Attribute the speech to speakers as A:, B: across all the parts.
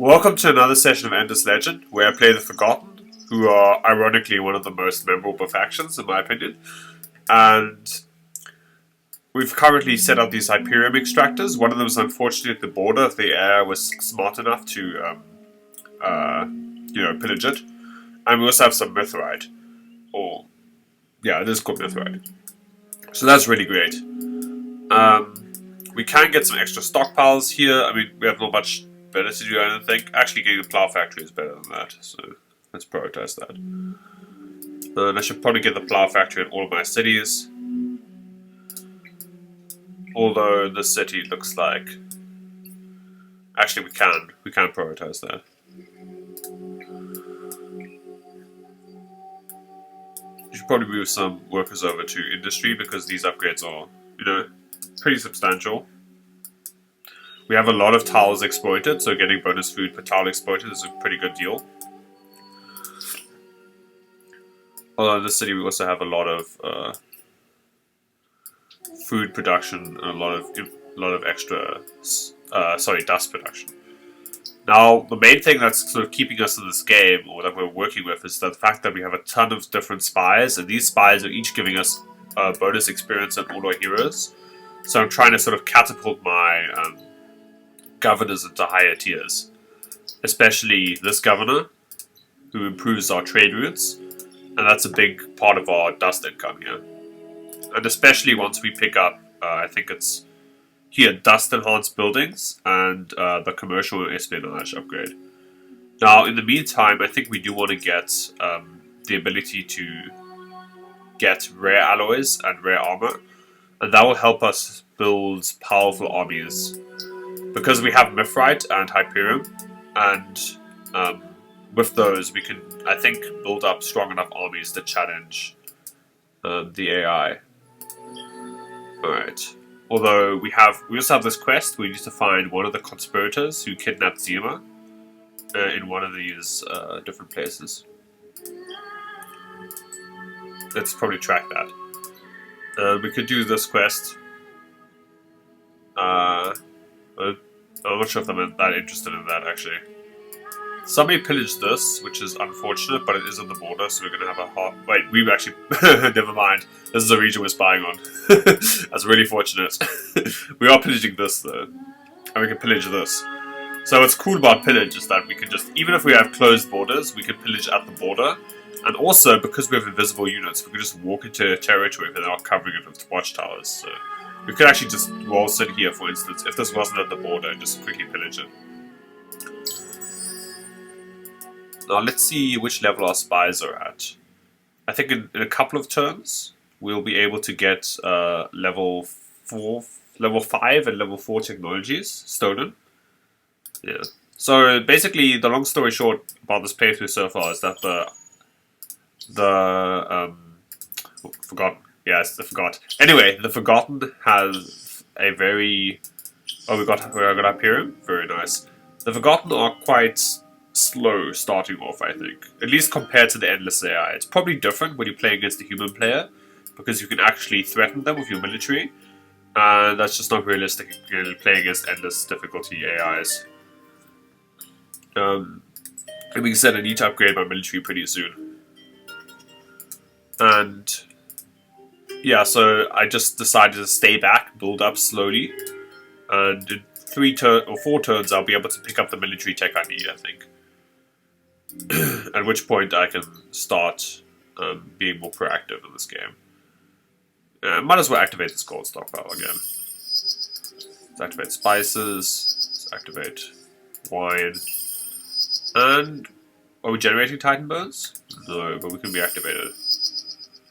A: Welcome to another session of Endless Legend, where I play the Forgotten, who are ironically one of the most memorable factions, in my opinion. And we've currently set up these Hyperium extractors. One of them is unfortunately at the border. If the air was smart enough to, pillage it. And we also have some Mithrite. It is called Mithrite. So that's really great. We can get some extra stockpiles here. I mean, we have not much better to do, I don't think. Actually, getting the plow factory is better than that, so let's prioritize that. And I should probably get the plow factory in all of my cities. Although this city looks like... Actually, we can prioritize that. You should probably move some workers over to industry because these upgrades are, pretty substantial. We have a lot of tiles exploited, so getting bonus food per tile exploited is a pretty good deal. Although in this city we also have a lot of food production and a lot of extra, dust production. Now, the main thing that's sort of keeping us in this game, or that we're working with, is the fact that we have a ton of different spies, and these spies are each giving us bonus experience on all our heroes. So I'm trying to sort of catapult my governors into higher tiers. Especially this governor, who improves our trade routes, and that's a big part of our dust income here. And especially once we pick up, I think it's here, dust enhanced buildings and the commercial espionage upgrade. Now, in the meantime, I think we do want to get the ability to get rare alloys and rare armor, and that will help us build powerful armies. Because we have Mithrite and Hyperium, and with those we can, I think, build up strong enough armies to challenge the AI. Alright. Although we also have this quest. We need to find one of the conspirators who kidnapped Zima in one of these different places. Let's probably track that. We could do this quest. I'm not sure if I'm that interested in that, actually. Somebody pillaged this, which is unfortunate, but it is on the border, so we're going to have a hard... Wait, we've actually... Never mind. This is a region we're spying on. That's really fortunate. We are pillaging this, though. And we can pillage this. So what's cool about pillage is that we can just... Even if we have closed borders, we can pillage at the border. And also, because we have invisible units, we can just walk into a territory without covering it with watchtowers, so... We could actually just roll sit here, for instance, if this wasn't at the border, and just quickly pillage it. Now let's see which level our spies are at. I think in a couple of turns, we'll be able to get level 5 and level 4 technologies stolen. Yeah. So basically, the long story short about this playthrough so far is that Yes, I forgot. Anyway, the Forgotten has a very... Oh, we got Hyperium? Very nice. The Forgotten are quite slow starting off, I think. At least compared to the Endless AI. It's probably different when you play against a human player, because you can actually threaten them with your military, and that's just not realistic if you're playing against endless difficulty AIs. Like being said, I need to upgrade my military pretty soon. And... yeah, so I just decided to stay back, build up slowly, and in 4 turns I'll be able to pick up the military tech I need, I think. At which point I can start being more proactive in this game. Might as well activate this gold stockpile again. Let's activate spices, let's activate wine, and... Are we generating Titan Bones? No, but we can be activated.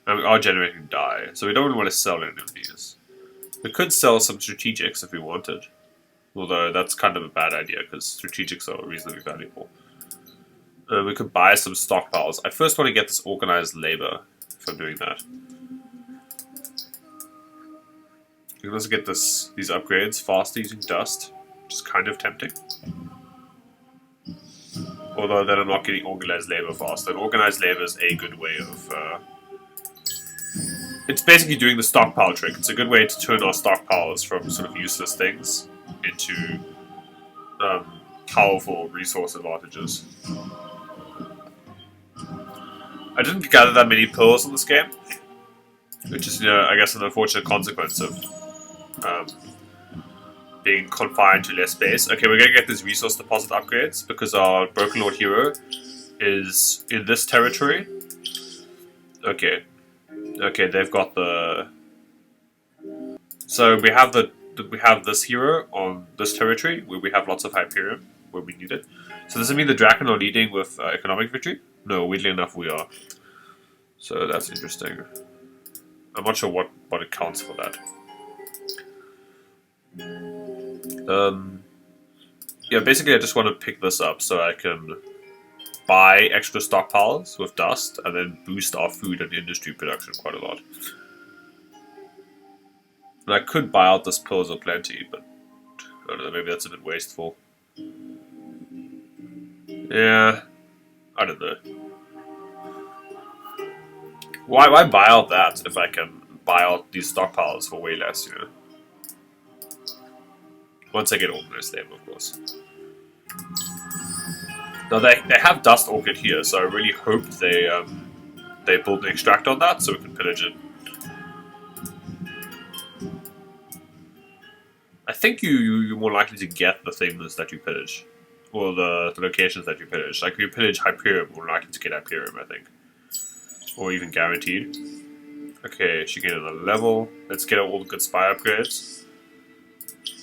A: And we are generating dye, so we don't really want to sell any of these. We could sell some strategics if we wanted. Although that's kind of a bad idea, because strategics are reasonably valuable. We could buy some stockpiles. I first want to get this organized labor, if I'm doing that. We can also get these upgrades faster using dust, which is kind of tempting. Although then I'm not getting organized labor faster. And organized labor is a good way of... It's basically doing the stockpile trick. It's a good way to turn our stockpiles from sort of useless things into powerful resource advantages. I didn't gather that many pearls in this game, which is, I guess an unfortunate consequence of being confined to less space. Okay, we're gonna get these resource deposit upgrades because our Broken Lord hero is in this territory. Okay, they've got the. So we have this hero on this territory where we have lots of Hyperion where we need it. So does it mean the Draken are leading with economic victory? No, weirdly enough we are. So that's interesting. I'm not sure what accounts for that. Yeah, basically I just want to pick this up so I can buy extra stockpiles with dust and then boost our food and industry production quite a lot. And I could buy out this Pearls of Plenty, but I don't know, maybe that's a bit wasteful. Yeah, I don't know. Why buy out that if I can buy out these stockpiles for way less, Once I get organized them, of course. Now they have Dust Orchid here, so I really hope they build an extract on that so we can pillage it. I think you're more likely to get the things that you pillage. Or the locations that you pillage. Like if you pillage Hyperion, we're likely to get Hyperion, I think. Or even guaranteed. Okay, she gained another level. Let's get all the good spy upgrades.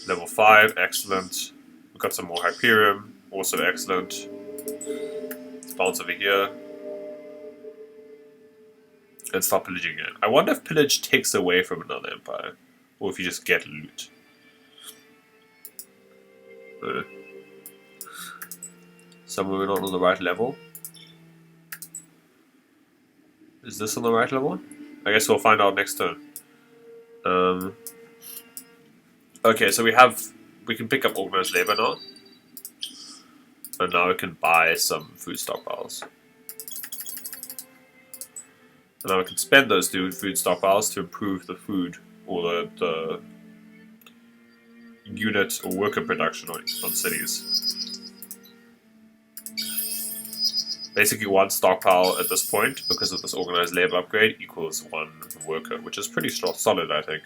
A: Level 5, excellent. We've got some more Hyperion, also excellent. Let's bounce over here. And start pillaging it. I wonder if pillage takes away from another empire. Or if you just get loot. Somewhere we're not on the right level. Is this on the right level? I guess we'll find out next turn. Okay, so we can pick up organized labor now. And now we can buy some food stockpiles. And now we can spend those food stockpiles to improve the food or the unit or worker production on cities. Basically, one stockpile at this point, because of this organized labor upgrade, equals one worker, which is pretty solid, I think.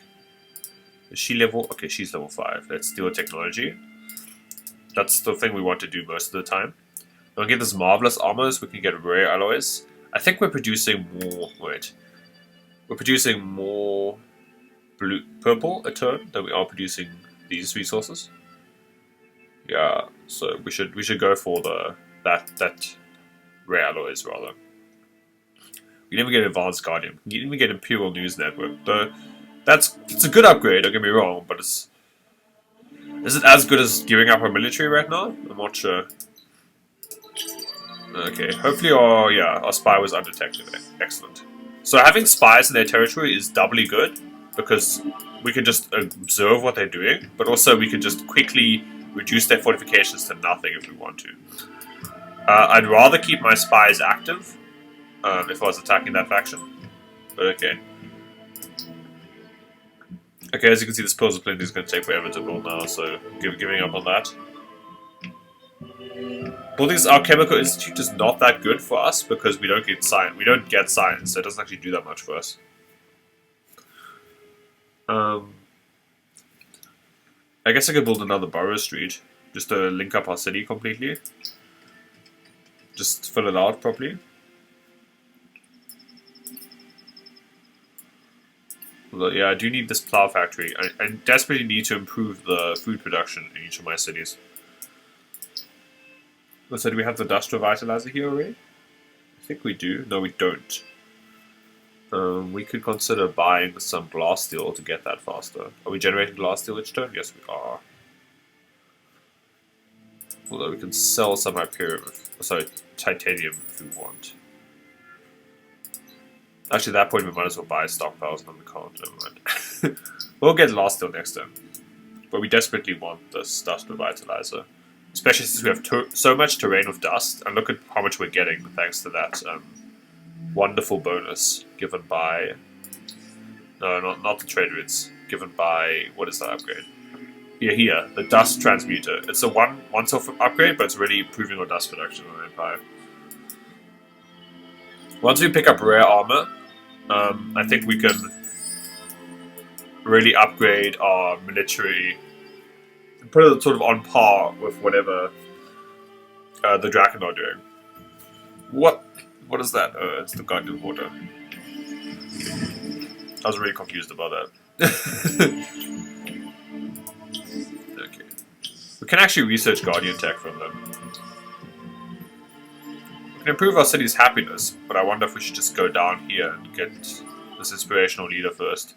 A: Is she level? Okay, she's level 5. Let's steal technology. That's the thing we want to do most of the time. We'll get this marvelous armor so we can get rare alloys. I think we're producing more. Wait, we're producing more purple a turn than we are producing these resources. Yeah, so we should go for that rare alloys rather. We never get Advanced Guardian. We even get Imperial News Network. It's a good upgrade. Don't get me wrong, but is it as good as giving up our military right now? I'm not sure. Okay, hopefully our spy was undetected. Excellent. So having spies in their territory is doubly good because we can just observe what they're doing, but also we can just quickly reduce their fortifications to nothing if we want to. I'd rather keep my spies active if I was attacking that faction, but okay. Okay, as you can see, this Pearls of Plenty is going to take forever to build now, so giving up on that. Building this Alchemical Institute is not that good for us because we don't get science. So it doesn't actually do that much for us. I guess I could build another Borough Street just to link up our city completely. Just fill it out properly. Although, yeah, I do need this plow factory. I desperately need to improve the food production in each of my cities. So do we have the dust revitalizer here already? I think we do. No, we don't. We could consider buying some glass steel to get that faster. Are we generating glass steel each turn? Yes, we are. Although we can sell some Hyperium, titanium if we want. Actually, at that point we might as well buy stockpiles, and we can't. Never mind. We'll get glass steel next turn. But we desperately want this dust revitalizer. Especially since we have so much terrain with dust, and look at how much we're getting thanks to that wonderful bonus given by... No, not the trade routes. Given by... What is that upgrade? Yeah, here, the Dust Transmuter. It's a once-off upgrade, but it's really improving our dust production on Empire. Once we pick up rare armor, I think we can really upgrade our military and put it sort of on par with whatever the Draken are doing. What is that? It's the Guardian of Water. I was really confused about that. Okay. We can actually research Guardian tech from them. We can improve our city's happiness, but I wonder if we should just go down here and get this inspirational leader first.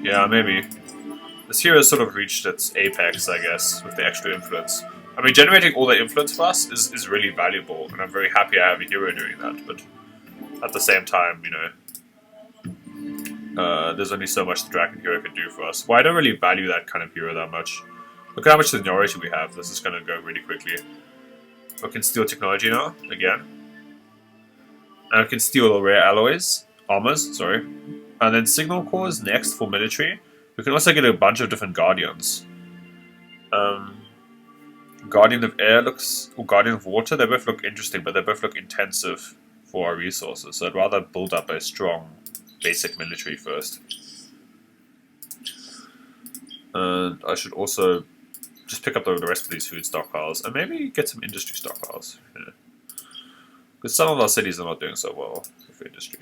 A: Yeah, maybe. This hero has sort of reached its apex, I guess, with the extra influence. I mean, generating all the influence for us is really valuable, and I'm very happy I have a hero doing that, but at the same time, you know, there's only so much the Draken hero can do for us. Well, I don't really value that kind of hero that much. Look at how much seniority we have. This is going to go really quickly. We can steal technology now, again. And we can steal the rare armors, sorry. And then Signal Corps is next for military. We can also get a bunch of different Guardians. Guardian of Air or Guardian of Water, they both look interesting, but they both look intensive for our resources. So I'd rather build up a strong basic military first. And I should also just pick up the rest of these food stockpiles and maybe get some industry stockpiles. Because some of our cities are not doing so well with industry.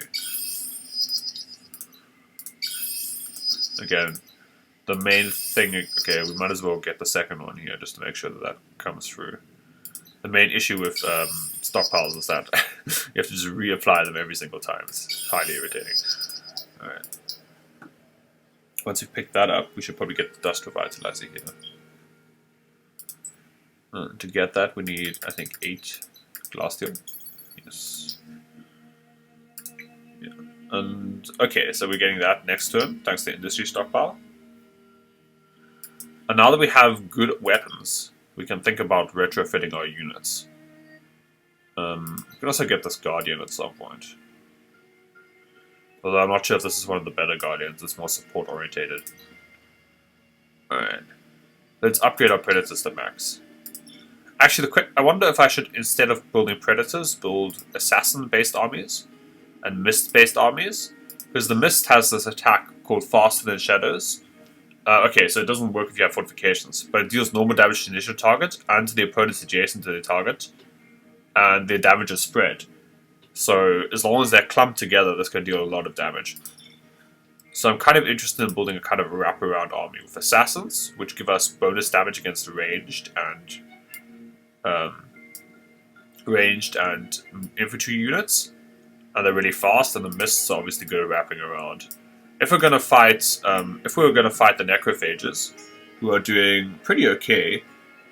A: Again, the main thing, okay, we might as well get the second one here just to make sure that that comes through. The main issue with stockpiles is that you have to just reapply them every single time. It's highly irritating. Alright. Once we pick that up, we should probably get the Dust Revitalizer here. To get that, we need, I think, 8 Glasssteel. Yes. Yeah. And, okay, so we're getting that next turn, thanks to Industry Stockpile. And now that we have good weapons, we can think about retrofitting our units. We can also get this Guardian at some point. Although I'm not sure if this is one of the better Guardians, it's more support orientated. Alright. Let's upgrade our Predators to max. Actually, I wonder if I should, instead of building Predators, build Assassin-based armies and Mist-based armies. Because the Mist has this attack called Faster Than Shadows. Okay, so it doesn't work if you have fortifications, but it deals normal damage to the initial target and to the opponents adjacent to the target. And their damage is spread. So as long as they're clumped together, this can deal a lot of damage. So I'm kind of interested in building a kind of wraparound army with Assassins, which give us bonus damage against ranged and infantry units, and they're really fast. And the Mists are obviously good at wrapping around. If we're gonna fight, the Necrophages, who are doing pretty okay,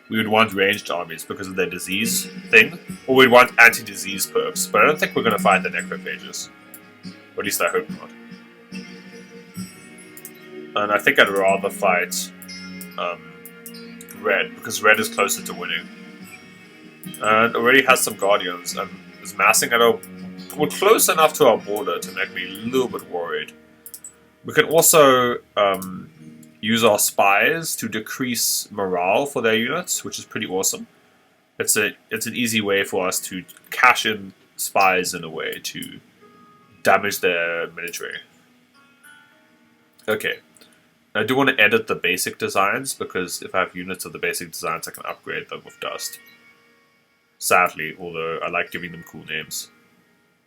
A: we would want ranged armies because of their disease thing, or we'd want anti-disease perks. But I don't think we're gonna fight the Necrophages, or at least I hope not. And I think I'd rather fight Red, because Red is closer to winning. And already has some Guardians, and is massing at we're close enough to our border to make me a little bit worried. We can also use our spies to decrease morale for their units, which is pretty awesome. It's an easy way for us to cash in spies in a way to damage their military. Okay. I do want to edit the basic designs, because if I have units of the basic designs, I can upgrade them with Dust. Sadly, although I like giving them cool names.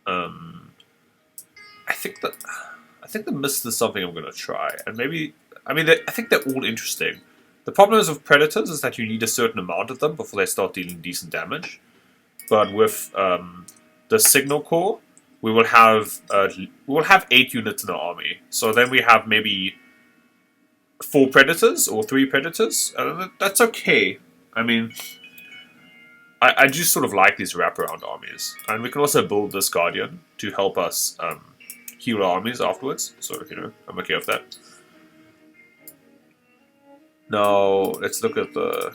A: I think the Mist is something I'm going to try. And maybe, I think they're all interesting. The problem is with Predators is that you need a certain amount of them before they start dealing decent damage. But with the Signal Corps, we will have 8 units in our army. So then we have maybe 4 Predators or 3 Predators. That's okay. I mean, I just sort of like these wraparound armies. And we can also build this Guardian to help us heal our armies afterwards. So, I'm okay with that. Now, let's look at the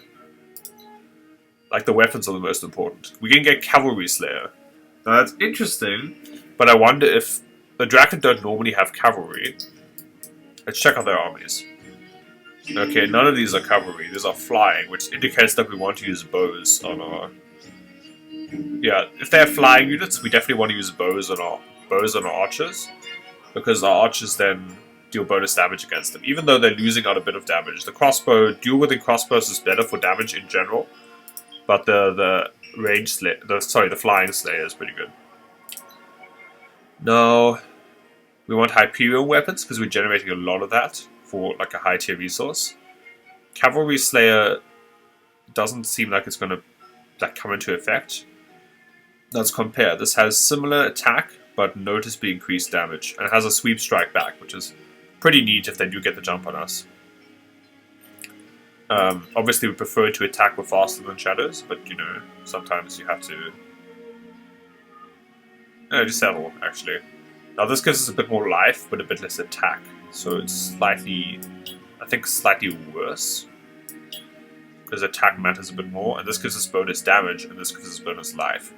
A: weapons are the most important. We can get Cavalry Slayer. Now, that's interesting, but I wonder if the Draken don't normally have cavalry. Let's check out their armies. Okay, none of these are cavalry. These are flying, which indicates that we want to use bows on our... Yeah, if they have flying units, we definitely want to use bows on our archers, because our archers then deal bonus damage against them, even though they're losing out a bit of damage. The crossbow, duel within crossbows is better for damage in general, but the flying slayer is pretty good. Now, we want Hyperion weapons because we're generating a lot of that for like a high tier resource. Cavalry Slayer doesn't seem like it's going to come into effect. Let's compare. This has similar attack, but noticeably increased damage, and has a sweep strike back, which is pretty neat if they do get the jump on us. Obviously, we prefer to attack with faster than shadows, but you know, sometimes you have to. No, just settle actually. Now this gives us a bit more life, but a bit less attack, so it's slightly, I think, slightly worse. Because attack matters a bit more, and this gives us bonus damage, and this gives us bonus life.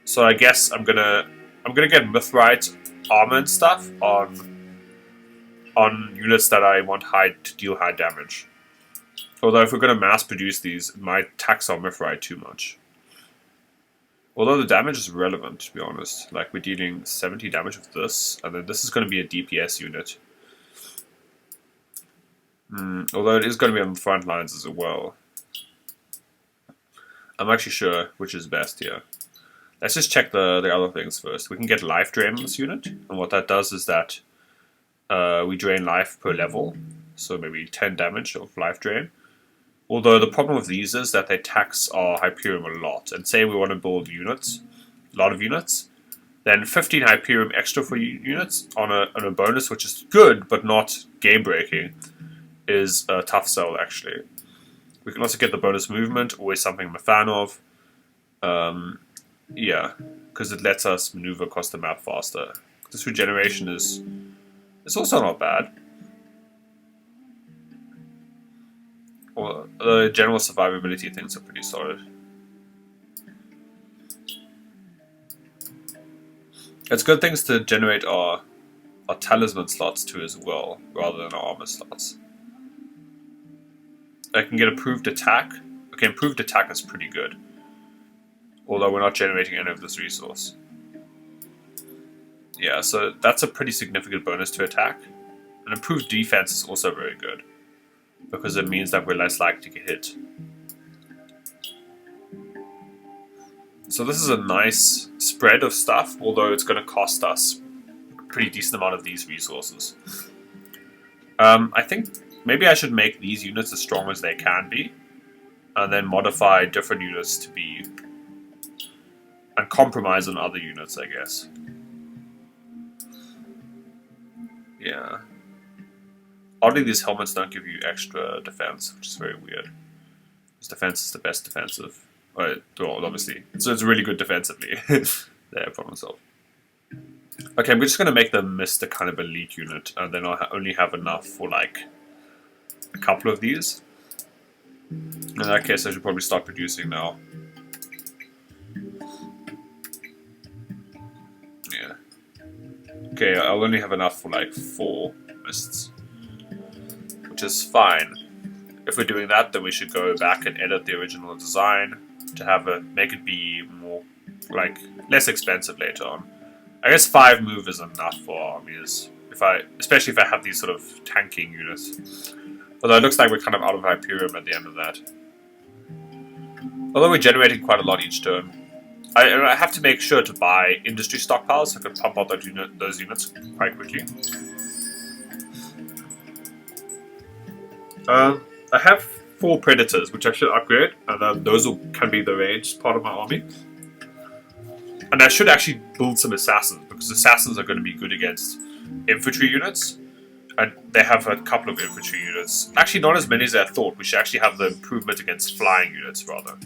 A: So I guess I'm gonna get Mithrite armor and stuff on units that I want to deal high damage. Although if we're gonna mass produce these, it might tax our Mithrite too much. Although the damage is relevant, to be honest. Like, we're dealing 70 damage with this, and then this is going to be a DPS unit. Although it is going to be on the front lines as well. I'm actually sure which is best here. Let's just check the other things first. We can get life drain on this unit, and what that does is that we drain life per level, so maybe 10 damage of life drain. Although the problem with these is that they tax our Hyperium a lot, and say we want to build units, a lot of units, then 15 Hyperium extra for units on a bonus, which is good but not game breaking, is a tough sell actually. We can also get the bonus movement, always something I'm a fan of. Yeah, because it lets us maneuver across the map faster. This regeneration is also not bad. Well, the general survivability things are pretty solid. It's good things to generate our talisman slots too as well, rather than our armor slots. I can get improved attack. Okay, improved attack is pretty good. Although we're not generating any of this resource. Yeah, so that's a pretty significant bonus to attack. And improved defense is also very good, because it means that we're less likely to get hit. So this is a nice spread of stuff, although it's going to cost us a pretty decent amount of these resources. I think maybe I should make these units as strong as they can be, and then modify different units to be... and compromise on other units, I guess. Yeah. Oddly, these helmets don't give you extra defense, which is very weird. Because defense is the best defensive. Well, obviously. So it's really good defensively. There, problem solved. Okay, I'm just going to make them Mr. kind of elite unit, and then I'll only have enough for, like, a couple of these. In that case, I should probably start producing now. Yeah. Okay, I'll only have enough for, like, 4 mists. Which is fine. If we're doing that, then we should go back and edit the original design to make it be more, like, less expensive later on. I guess 5 move is enough for armies, especially if I have these sort of tanking units. Although it looks like we're kind of out of Hyperium at the end of that. Although we're generating quite a lot each turn. I have to make sure to buy industry stockpiles so I can pump out those units quite quickly. I have 4 Predators, which I should upgrade, and then those can be the ranged part of my army. And I should actually build some Assassins, because Assassins are going to be good against infantry units. And they have a couple of infantry units. Actually, not as many as I thought. We should actually have the improvement against flying units, rather.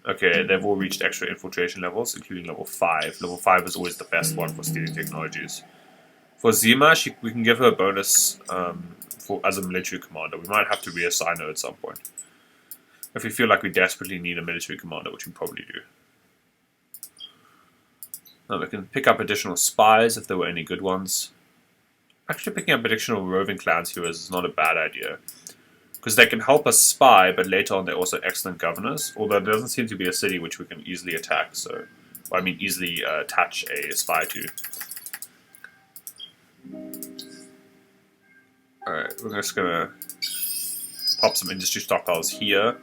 A: Okay, they've all reached extra infiltration levels, including level 5. Level 5 is always the best one for stealing technologies. For Zima, we can give her a bonus as a military commander. We might have to reassign her at some point. If we feel like we desperately need a military commander, which we probably do. Now we can pick up additional spies if there were any good ones. Actually, picking up additional roving clans here is not a bad idea. Because they can help us spy, but later on they're also excellent governors. Although there doesn't seem to be a city which we can easily attack, so... Well, I mean, easily attach a spy to. Alright, we're just gonna pop some industry stockpiles here.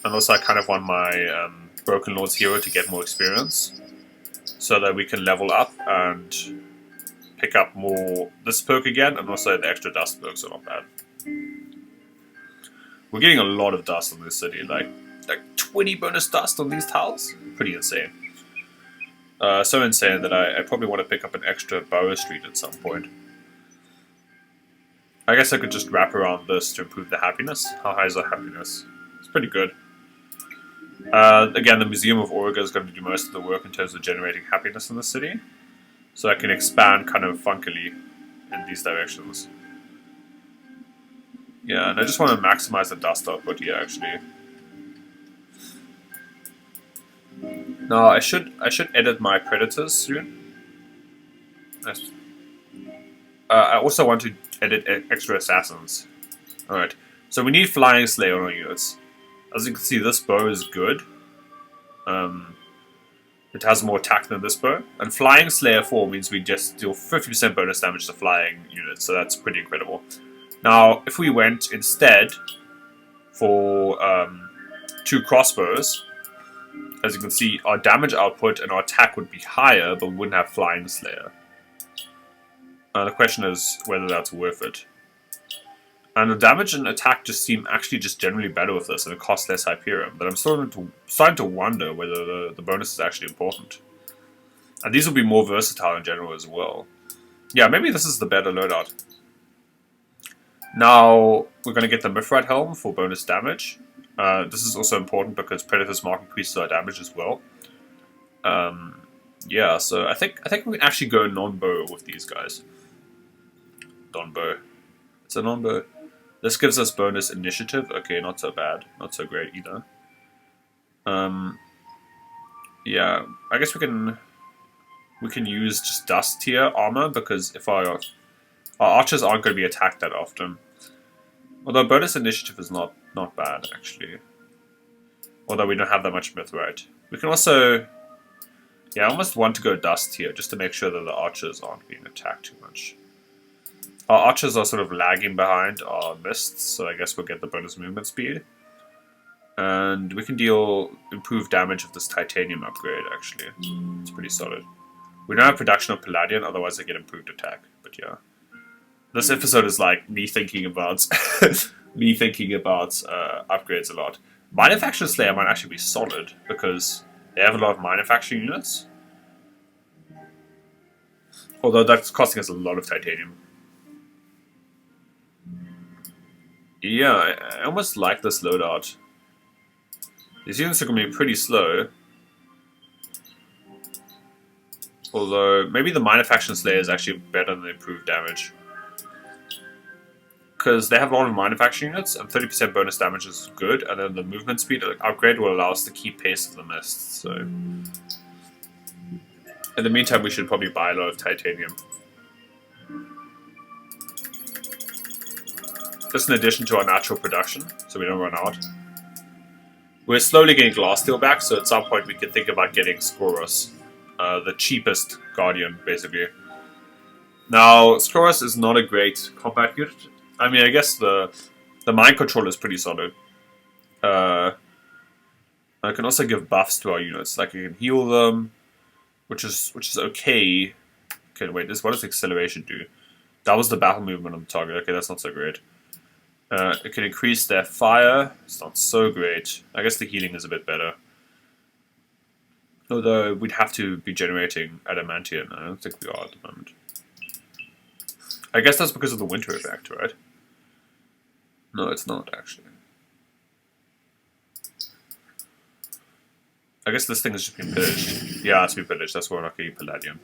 A: And also I kind of want my Broken Lord's hero to get more experience. So that we can level up and pick up more this perk again, and also the extra dust perks are not bad. We're getting a lot of dust on this city, like 20 bonus dust on these tiles? Pretty insane. So insane that I probably want to pick up an extra Borough Street at some point. I guess I could just wrap around this to improve the happiness. How high is the happiness? It's pretty good. Again, the Museum of Auriga is going to do most of the work in terms of generating happiness in the city. So I can expand kind of funkily in these directions. Yeah, and I just want to maximize the dust output here, actually. Now, I should edit my predators soon. I also want to edit extra assassins. Alright, so we need Flying Slayer on our units. As you can see, this bow is good. It has more attack than this bow. And Flying Slayer 4 means we just deal 50% bonus damage to flying units, so that's pretty incredible. Now, if we went instead for 2 crossbows, as you can see, our damage output and our attack would be higher, but we wouldn't have Flying Slayer. The question is whether that's worth it. And the damage and attack just seem actually just generally better with this, and it costs less Hyperion. But I'm starting to wonder whether the bonus is actually important. And these will be more versatile in general as well. Yeah, maybe this is the better loadout. Now, we're going to get the Mithrite Helm for bonus damage. This is also important because Predators Mark increases our damage as well. Yeah, so I think we can actually go non-bow with these guys. Non-bow. It's a non-bow. This gives us bonus initiative. Okay, not so bad. Not so great either. Yeah, I guess we can use just dust tier armor because if our archers aren't going to be attacked that often. Although bonus initiative is not bad actually. Although we don't have that much mithrite. We can also, yeah, I almost want to go dust here just to make sure that the archers aren't being attacked too much. Our archers are sort of lagging behind our mists, so I guess we'll get the bonus movement speed. And we can deal improved damage with this titanium upgrade, actually. It's pretty solid. We don't have production of palladium, otherwise I get improved attack, but yeah. This episode is like me thinking about upgrades a lot. Manufacturing Slayer might actually be solid, because they have a lot of manufacturing units. Although that's costing us a lot of titanium. Yeah, I almost like this loadout. These units are going to be pretty slow. Although, maybe the Manufacturing Slayer is actually better than the improved damage. Because they have a lot of manufacturing units, and 30% bonus damage is good, and then the movement speed upgrade will allow us to keep pace of the mist, so... In the meantime, we should probably buy a lot of titanium. Just in addition to our natural production, so we don't run out. We're slowly getting glass steel back, so at some point we can think about getting Skoros. The cheapest Guardian, basically. Now, Skoros is not a great combat unit. I mean, I guess the mind control is pretty solid. I can also give buffs to our units, like I can heal them, which is okay. Okay, wait, what does acceleration do? That was the battle movement on the target. Okay, that's not so great. It can increase their fire. It's not so great. I guess the healing is a bit better. Although we'd have to be generating adamantium. I don't think we are at the moment. I guess that's because of the winter effect, right? No, it's not actually. I guess this thing has just been pillaged. Yeah, it's been pillaged. That's why we're not getting palladium.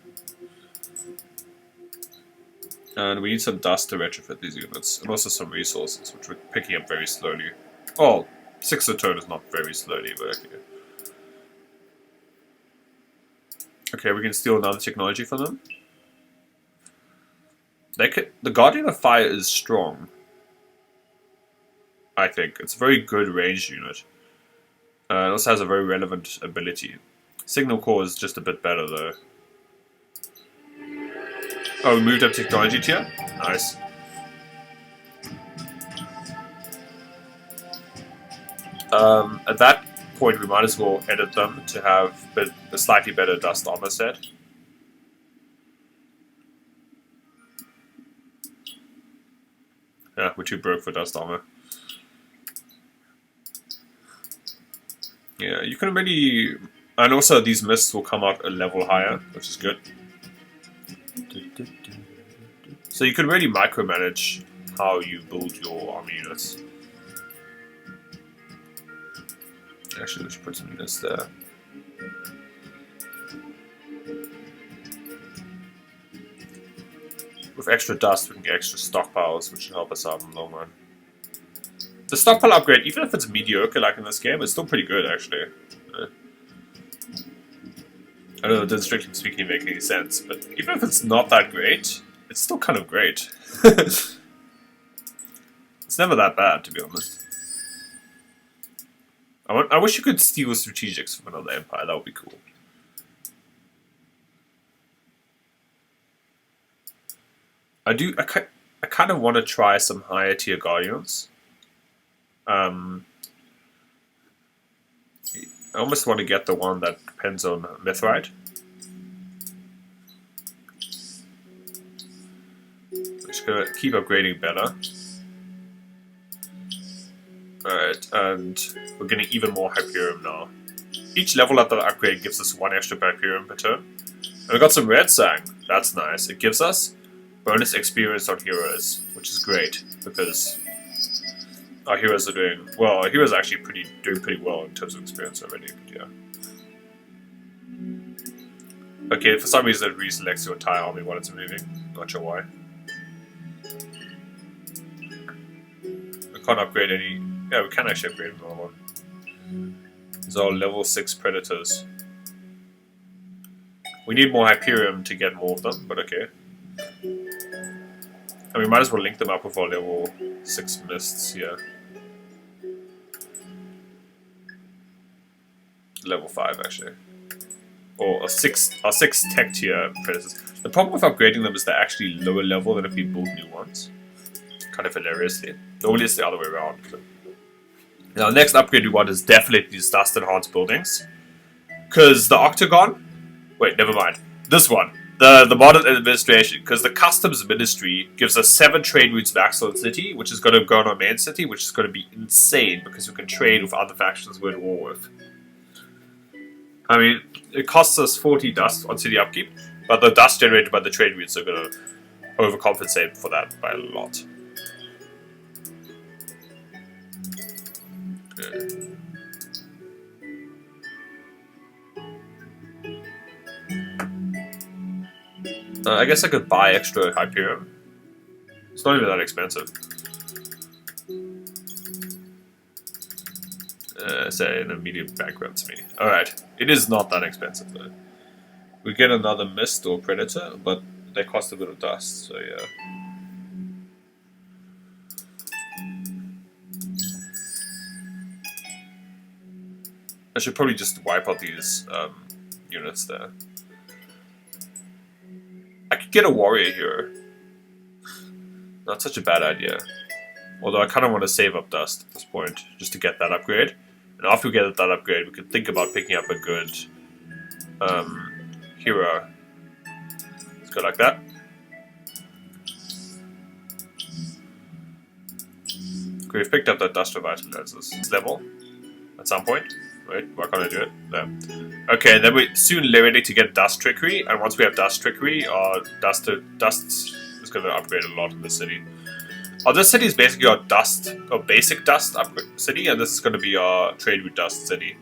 A: And we need some dust to retrofit these units, and also some resources, which we're picking up very slowly. Oh, 6 a turn is not very slowly, but okay. Okay, we can steal another technology from them. The Guardian of Fire is strong. I think it's a very good ranged unit. It also has a very relevant ability. Signal Core is just a bit better though. Oh, we moved up technology tier? Nice. At that point, we might as well edit them to have a slightly better dust armor set. Yeah, we're too broke for dust armor. Yeah, you can really... And also these mists will come out a level higher, which is good. So you can really micromanage how you build your army units. Actually, we should put some units there. With extra dust, we can get extra stockpiles, which should help us out in the long run. The stockpile upgrade, even if it's mediocre like in this game, it's still pretty good, actually. I don't know, it doesn't strictly speaking make any sense, but even if it's not that great, it's still kind of great. It's never that bad, to be honest. I wish you could steal strategics from another empire, that would be cool. I kind of want to try some higher tier Guardians. I almost want to get the one that depends on Mithrite. Just gonna keep upgrading better. Alright, and we're getting even more Hyperium now. Each level up that upgrade gives us 1 extra Hyperium per turn. And we got some Red Sang. That's nice. It gives us bonus experience on heroes, which is great because our heroes are doing well. Our heroes are actually doing pretty well in terms of experience already. But yeah. Okay, for some reason it reselects your entire army while it's moving. Not sure why. We can't upgrade any. Yeah, we can actually upgrade another one. These are all level 6 predators. We need more Hyperium to get more of them, but okay. And we might as well link them up with our level 6 mists here. Level 5 actually. Or our 6 tech tier predators. The problem with upgrading them is they're actually lower level than if we build new ones. Kind of hilariously. Normally it's the other way around. Now the next upgrade we want is definitely these dust enhanced buildings. Because the Octagon... Wait, never mind. This one. The modern administration, because the customs ministry gives us 7 trade routes max on city, which is going to go on our main city, which is going to be insane because we can trade with other factions we're at war with. I mean, it costs us 40 dust on city upkeep, but the dust generated by the trade routes are going to overcompensate for that by a lot. Okay. I guess I could buy extra Hyperium. It's not even that expensive. Say an immediate bankrupts me. Alright, it is not that expensive though. We get another Mist or Predator, but they cost a bit of dust, so yeah. I should probably just wipe out these units there. I could get a warrior here. Not such a bad idea. Although I kind of want to save up dust at this point, just to get that upgrade. And after we get that upgrade, we could think about picking up a good hero. Let's go like that. Okay, we've picked up that dust revitalizers level at some point. Wait, why can't I do it? There. Okay, then we're soon ready to get Dust Trickery, and once we have Dust Trickery, our dust is going to upgrade a lot in the city. This city is basically our dust, or basic dust upgrade city, and this is going to be our trade route dust city.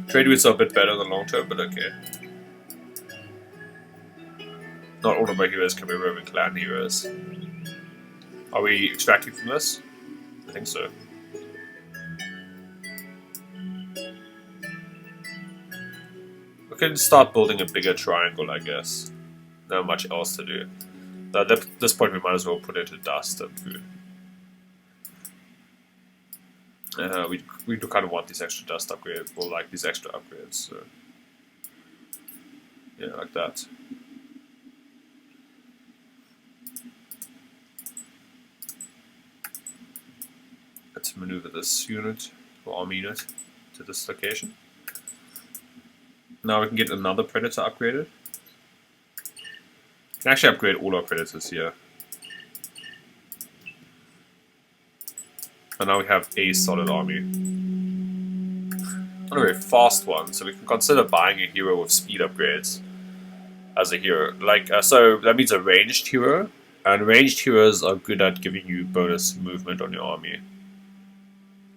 A: Trade routes are a bit better in the long term, but okay. Not all of my heroes can be Roman clan heroes. Are we extracting from this? I think so. We can start building a bigger triangle, I guess. not much else to do. At this point, we might as well put it to dust and food. We do kind of want these extra dust upgrades, or like these extra upgrades. So yeah, like that. Let's maneuver this unit, or army unit, to this location. Now we can get another predator upgraded. We can actually upgrade all our predators here. And now we have a solid army. Not a very fast one, so we can consider buying a hero with speed upgrades as a hero. Like, so that means a ranged hero, and ranged heroes are good at giving you bonus movement on your army.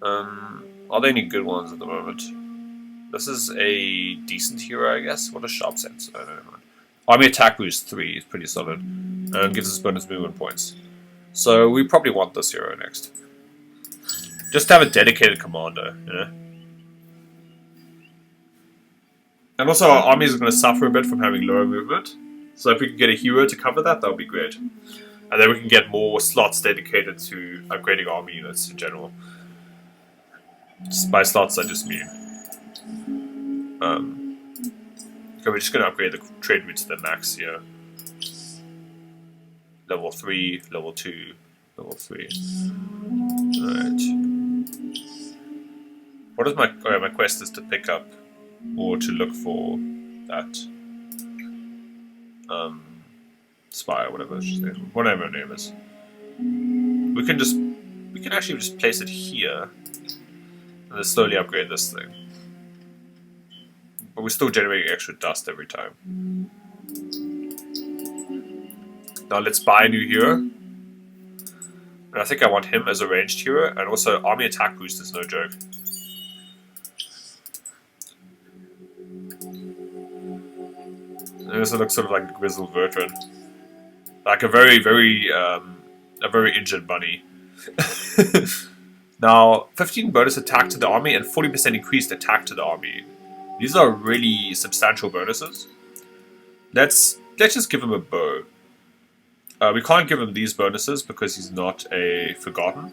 A: Are there any good ones at the moment? This is a decent hero, I guess. What is Sharp Sense? I don't know. Army Attack Boost 3 is pretty solid, and gives us bonus movement points. So we probably want this hero next. Just to have a dedicated commander, you know? And also our armies are going to suffer a bit from having lower movement. So if we can get a hero to cover that, that would be great. And then we can get more slots dedicated to upgrading army units in general. Just by slots I just mean. So we're just going to upgrade the trade route to the max here. Level 3, level 2, level 3. Alright. What is my... Oh yeah, my quest is to pick up or to look for that spy, whatever her name is. We can actually just place it here and then slowly upgrade this thing. But we're still generating extra dust every time. Now let's buy a new hero. And I think I want him as a ranged hero, and also army attack boost is no joke. And this looks sort of like a grizzled veteran. Like a very injured bunny. Now, 15 bonus attack to the army and 40% increased attack to the army. These are really substantial bonuses. Let's just give him a bow. We can't give him these bonuses because he's not a Forgotten.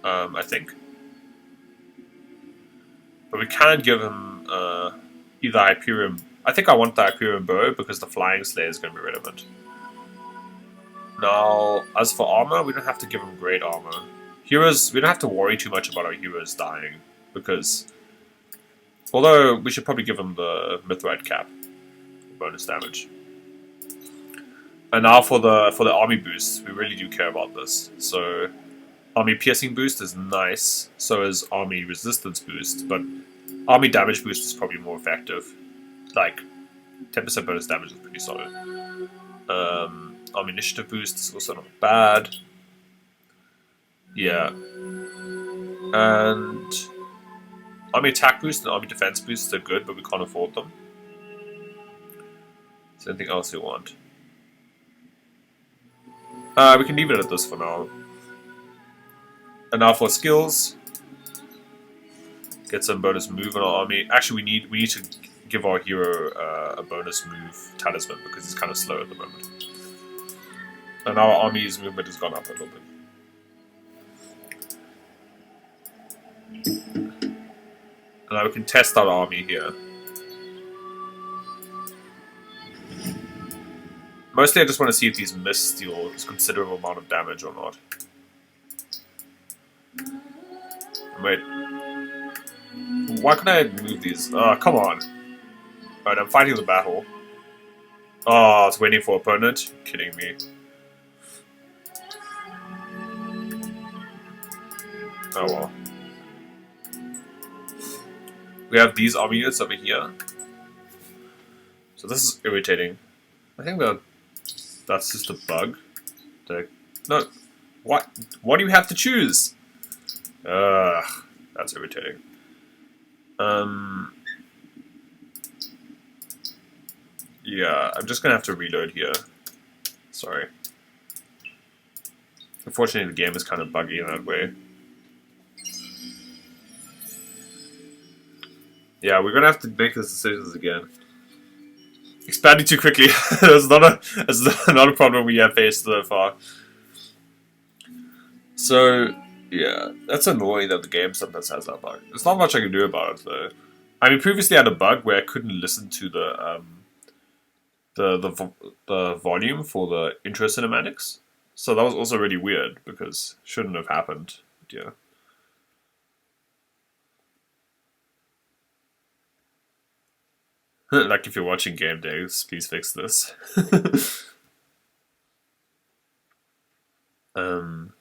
A: I think. But we can give him either Hyperion. I think I want the Hyperion bow because the Flying Slayer is going to be relevant. Now, as for armor, we don't have to give him great armor. Heroes, we don't have to worry too much about our heroes dying because, although we should probably give him the Mithrite cap, bonus damage. And now for the army boost, we really do care about this. So, army piercing boost is nice. So is army resistance boost, but army damage boost is probably more effective. Like 10% bonus damage is pretty solid. Army initiative boost is also not bad. Yeah. And army attack boost and army defense boosts are good, but we can't afford them. Is there anything else we want? We can leave it at this for now. And now for skills. Get some bonus move on our army. Actually, we need to give our hero a bonus move talisman because he's kind of slow at the moment. And our army's movement has gone up a little bit. And now we can test our army here. Mostly I just want to see if these miss deal a considerable amount of damage or not. Wait. Why can't I move these? Oh, come on. Alright, I'm fighting the battle. Oh, it's waiting for opponent? You're kidding me. Oh well. We have these army units over here. So this is irritating. I think that's just a bug. No. What do you have to choose? That's irritating. Yeah, I'm just gonna have to reload here. Sorry. Unfortunately, the game is kind of buggy in that way. Yeah, we're gonna have to make these decisions again. Expanding too quickly. That's not a problem we have faced so far. So, yeah, that's annoying that the game sometimes has that bug. There's not much I can do about it, though. I mean, previously I had a bug where I couldn't listen to the volume for the intro cinematics. So that was also really weird, because it shouldn't have happened. But yeah. Like, if you're watching Game Days, please fix this. I don't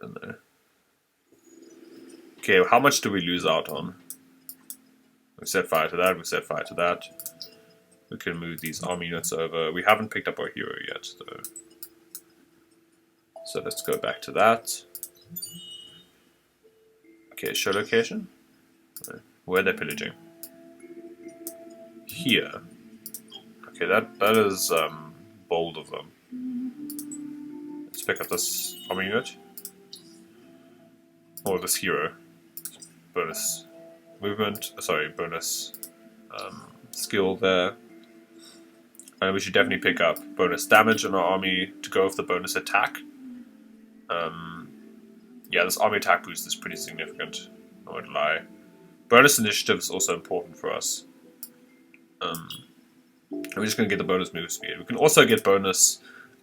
A: know. Okay, how much do we lose out on? We set fire to that, we set fire to that. We can move these army units over. We haven't picked up our hero yet, though. So let's go back to that. Okay, show location. Where they're pillaging. Here. Okay, that is bold of them. Let's pick up this army unit. Or this hero. Bonus movement, sorry, bonus skill there. And we should definitely pick up bonus damage on our army to go with the bonus attack. Yeah, this army attack boost is pretty significant, I won't lie. Bonus initiative is also important for us. We're just going to get the bonus move speed. We can also get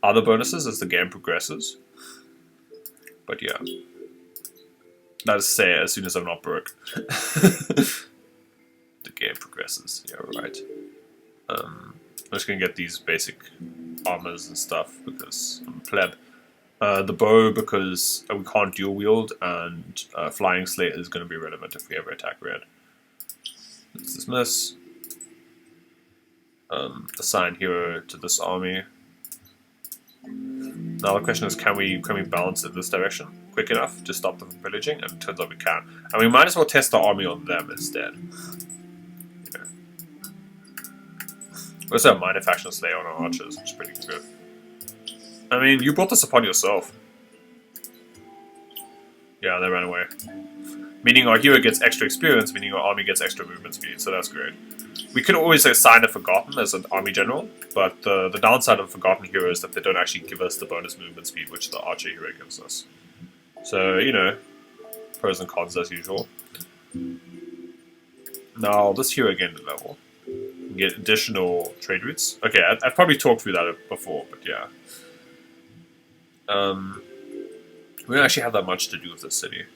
A: other bonuses as the game progresses. But yeah. That is to say, as soon as I'm not broke. The game progresses. Yeah, right. I'm just going to get these basic armors and stuff because I'm a pleb. The bow because we can't dual wield, and Flying Slate is going to be relevant if we ever attack red. Let's dismiss. Assign hero to this army. Now the question is, can we balance in this direction quick enough to stop them from pillaging? And it turns out we can. And we might as well test our army on them instead. Yeah. We also have Minor Faction Slayer on our archers, which is pretty good. I mean, you brought this upon yourself. Yeah, they ran away. Meaning our hero gets extra experience, meaning our army gets extra movement speed, so that's great. We could always assign a Forgotten as an army general, but the downside of Forgotten hero is that they don't actually give us the bonus movement speed which the archer hero gives us. So, you know, pros and cons as usual. Now, this hero gained a level. We can get additional trade routes. Okay, I've probably talked through that before, but yeah. We don't actually have that much to do with this city.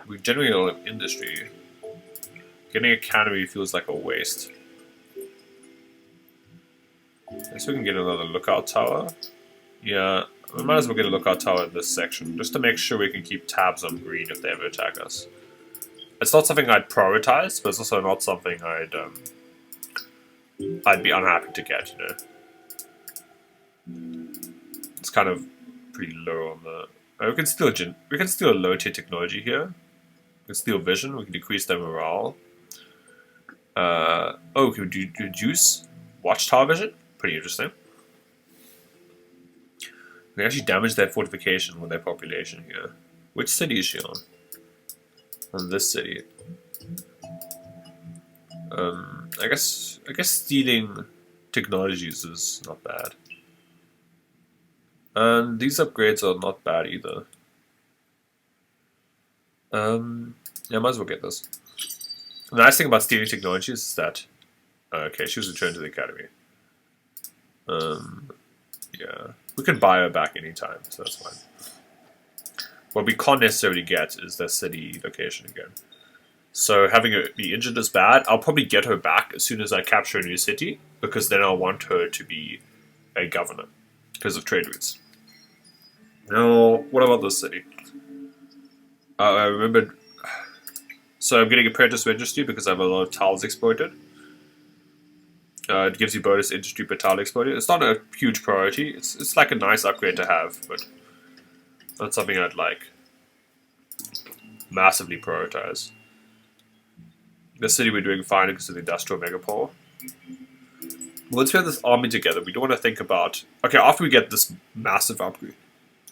A: We generate a lot of industry. Getting a cannery feels like a waste. I guess we can get another lookout tower. Yeah, we might as well get a lookout tower in this section, just to make sure we can keep tabs on green if they ever attack us. It's not something I'd prioritize, but it's also not something I'd be unhappy to get, you know. It's kind of pretty low on the... we can steal a low tier technology here. We can steal vision, we can decrease their morale. We can reduce watchtower vision. Pretty interesting. We can actually damage their fortification with their population here. Which city is she on? On this city. I guess stealing technologies is not bad. And these upgrades are not bad either. Yeah, might as well get this. The nice thing about stealing technologies is that... okay, she was returned to the academy. Yeah. We can buy her back anytime, so that's fine. What we can't necessarily get is their city location again. So having her be injured is bad. I'll probably get her back as soon as I capture a new city, because then I'll want her to be a governor, because of trade routes. Now, what about this city? I remembered... So I'm getting apprentice registry because I have a lot of tiles exploited. It gives you bonus industry per tile exploited. It's not a huge priority. It's like a nice upgrade to have, but not something I'd like massively prioritize. This city we're doing fine because of the industrial megapole. Once we have this army together, we don't want to think about... Okay, after we get this massive upgrade...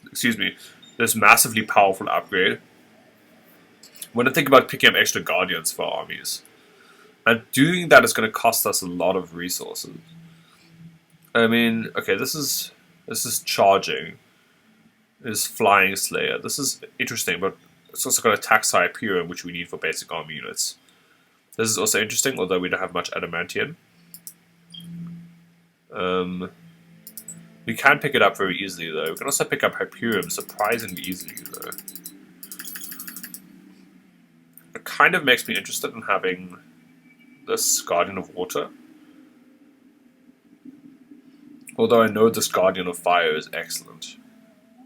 A: Excuse me. This massively powerful upgrade... When I think about picking up extra guardians for armies, and doing that is going to cost us a lot of resources. I mean, okay, this is charging. This is flying slayer. This is interesting, but it's also got attack Hyperion, which we need for basic army units. This is also interesting, although we don't have much adamantium. We can pick it up very easily, though. We can also pick up Hyperion surprisingly easily, though. It kind of makes me interested in having this Guardian of Water. Although I know this Guardian of Fire is excellent.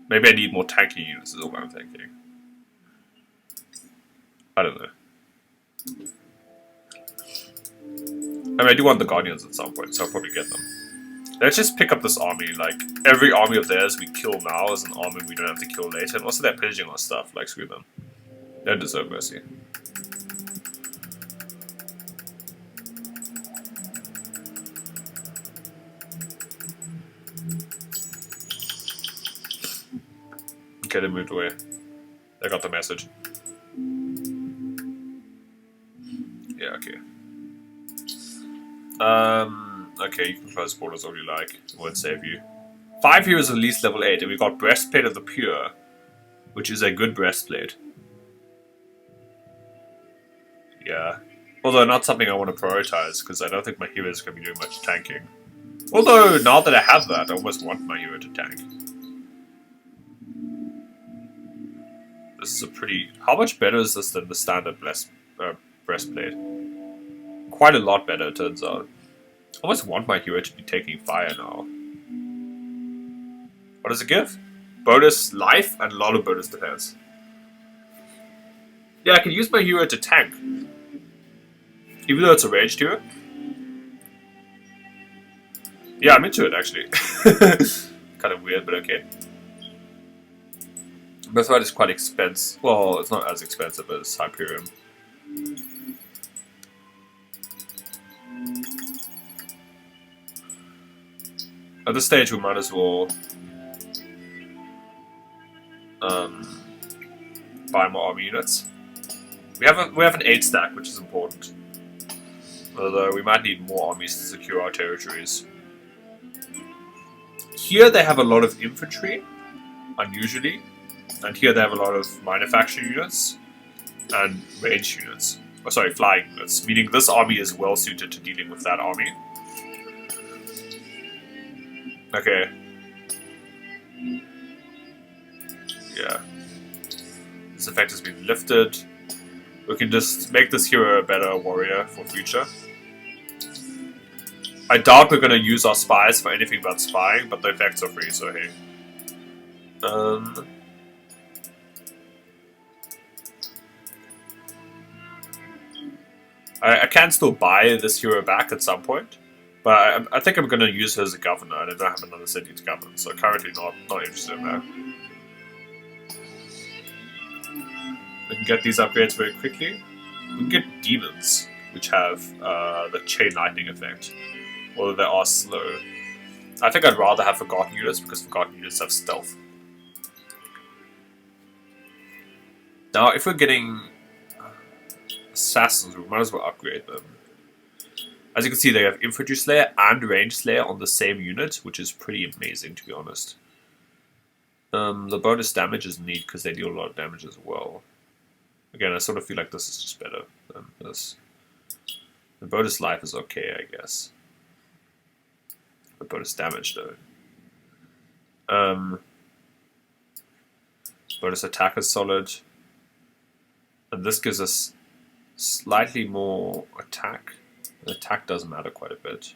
A: Maybe I need more tanky units is all I'm thinking. I don't know. I mean, I do want the Guardians at some point, so I'll probably get them. Let's just pick up this army. Like, every army of theirs we kill now is an army we don't have to kill later. And also they're pillaging our stuff. Like, screw them. They don't deserve mercy. Okay, they moved away. They got the message. Yeah, okay. Okay, you can close borders all you like. It won't save you. 5 heroes at least level 8, and we got Breastplate of the Pure, which is a good breastplate. Yeah. Although not something I want to prioritize, because I don't think my hero is going to be doing much tanking. Although, now that I have that, I almost want my hero to tank. This is a pretty... How much better is this than the standard breastplate? Quite a lot better, it turns out. I almost want my hero to be taking fire now. What does it give? Bonus life and a lot of bonus defense. Yeah, I can use my hero to tank. Even though it's a ranged hero. Yeah, I'm into it actually. Kind of weird, but okay. Birthright is quite expensive. Well, it's not as expensive as Hyperion. At this stage, we might as well buy more army units. We have an 8 stack, which is important. Although we might need more armies to secure our territories. Here they have a lot of infantry, unusually, and here they have a lot of minor faction units and ranged units. Oh, sorry, flying units. Meaning this army is well suited to dealing with that army. Okay. Yeah. This effect has been lifted. We can just make this hero a better warrior for future. I doubt we're going to use our spies for anything but spying, but the effects are free, so hey. I can still buy this hero back at some point. But I think I'm going to use her as a governor, and I don't have another city to govern, so currently not interested in that. We can get these upgrades very quickly. We can get demons, which have the chain lightning effect, although they are slow. I think I'd rather have forgotten units, because forgotten units have stealth. Now, if we're getting assassins, we might as well upgrade them. As you can see, they have Infantry Slayer and Range Slayer on the same unit, which is pretty amazing, to be honest. The bonus damage is neat because they deal a lot of damage as well. Again, I sort of feel like this is just better than this. The bonus life is okay, I guess. The bonus damage, though. Bonus attack is solid. And this gives us slightly more attack. The attack does matter quite a bit.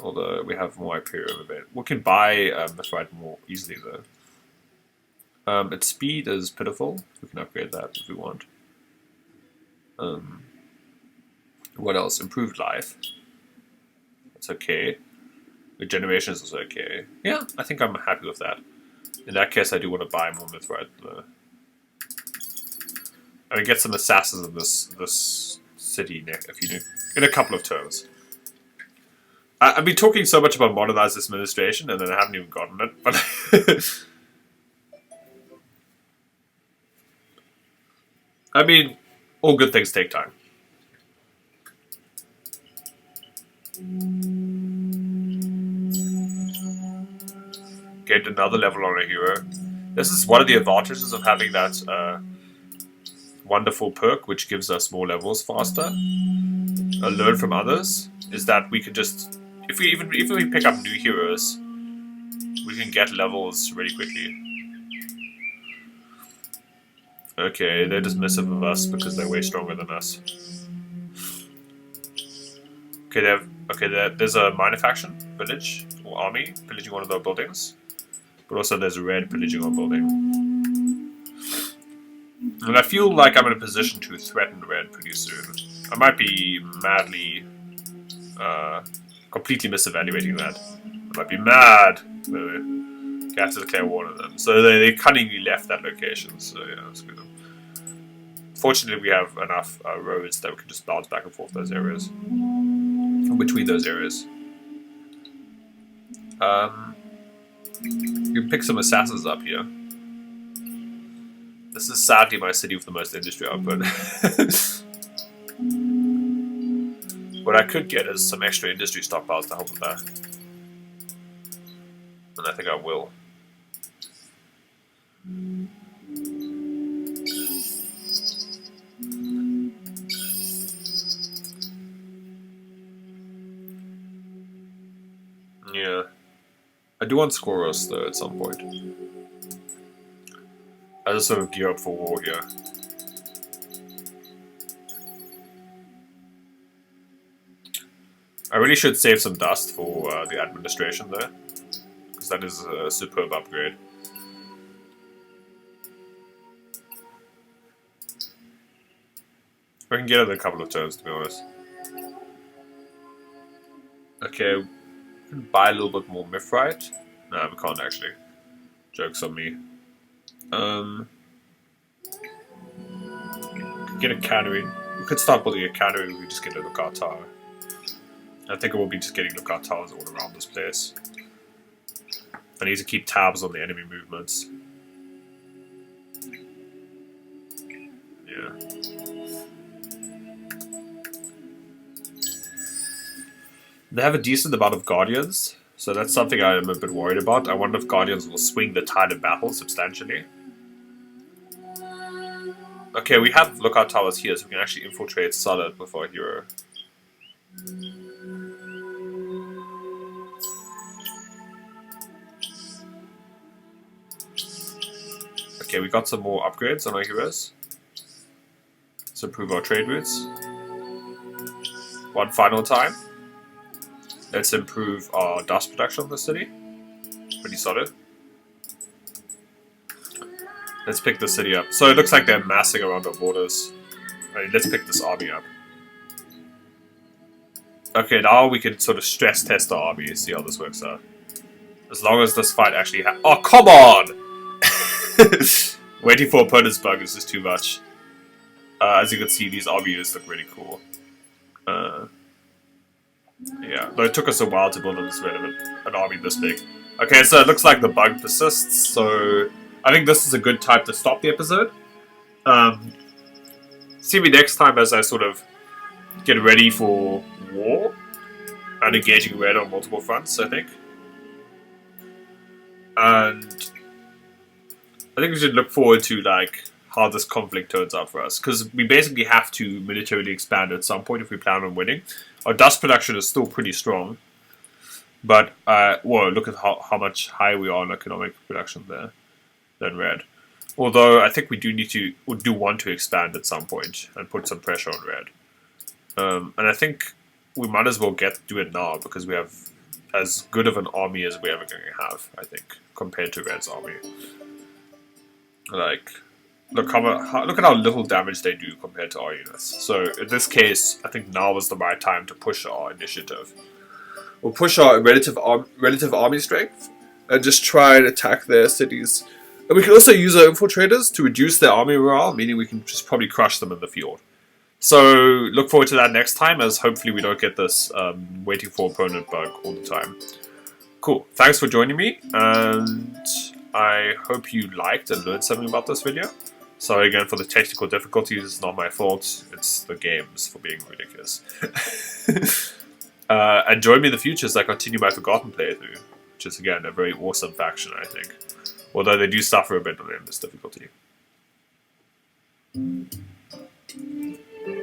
A: Although we have more Hyperion of it. We can buy Mithrite more easily though. Its speed is pitiful. We can upgrade that if we want. What else? Improved life. That's okay. Regeneration is also okay. Yeah, I think I'm happy with that. In that case, I do want to buy more Mithrite. I mean, get some assassins in this city in a couple of turns. I've been talking so much about modernized administration, and then I haven't even gotten it. But I mean, all good things take time. Get another level on a hero. This is one of the advantages of having that wonderful perk, which gives us more levels faster. Learn from others is that we can just, if we pick up new heroes, we can get levels really quickly. Okay, they're dismissive of us because they're way stronger than us. Okay, there's a minor faction, village, or army, pillaging one of their buildings. But also there's a red pillaging our building. And I feel like I'm in a position to threaten red pretty soon. I might be madly, completely misevaluating that. I might be mad. You have to declare war on them. So they cunningly left that location, so yeah, that's good. Fortunately, we have enough roads that we can just bounce back and forth those areas. Between those areas. You can pick some assassins up here. This is sadly my city with the most industry output. What I could get is some extra industry stockpiles to help with that. And I think I will. Yeah. I do want Skoros though at some point. I just sort of gear up for war here. I really should save some dust for the administration there, because that is a superb upgrade. We can get it in a couple of turns, to be honest. Okay, we can buy a little bit more Mithrite. No, we can't actually. Joke's on me. Get a cannery. We could start building a cannery if we just get a lookout tower. I think it will be just getting lookout towers all around this place. I need to keep tabs on the enemy movements. Yeah. They have a decent amount of guardians, so that's something I'm a bit worried about. I wonder if guardians will swing the tide of battle substantially. Okay, we have lookout towers here, so we can actually infiltrate solid with our hero. Okay, we got some more upgrades on our heroes. Let's improve our trade routes. One final time. Let's improve our dust production in the city. Pretty solid. Let's pick the city up. So it looks like they're massing around our borders. Right, let's pick this army up. Okay, now we can sort of stress test our army and see how this works out. As long as this fight actually oh, come on! Waiting for opponent's bug is just too much. As you can see, these armies look really cool. Yeah, but it took us a while to build an army this big. Okay, so it looks like the bug persists, so I think this is a good time to stop the episode. See me next time as I sort of get ready for war and engaging red on multiple fronts, I think. And I think we should look forward to like how this conflict turns out for us, because we basically have to militarily expand at some point if we plan on winning. Our dust production is still pretty strong, but whoa, look at how much higher we are in economic production there than red. Although I think we do want to expand at some point and put some pressure on red. And I think we might as well do it now, because we have as good of an army as we're ever going to have, I think, compared to red's army. Like, look at how little damage they do compared to our units. So in this case, I think now is the right time to push our initiative. We'll push our relative army strength and just try and attack their cities. And we can also use our infiltrators to reduce their army morale, meaning we can just probably crush them in the field. So look forward to that next time, as hopefully we don't get this waiting for opponent bug all the time. Cool. Thanks for joining me, and I hope you liked and learned something about this video. Sorry again for the technical difficulties, it's not my fault, it's the games for being ridiculous. And join me in the future as I continue my Forgotten playthrough, which is again a very awesome faction, I think. Although they do suffer a bit on this difficulty.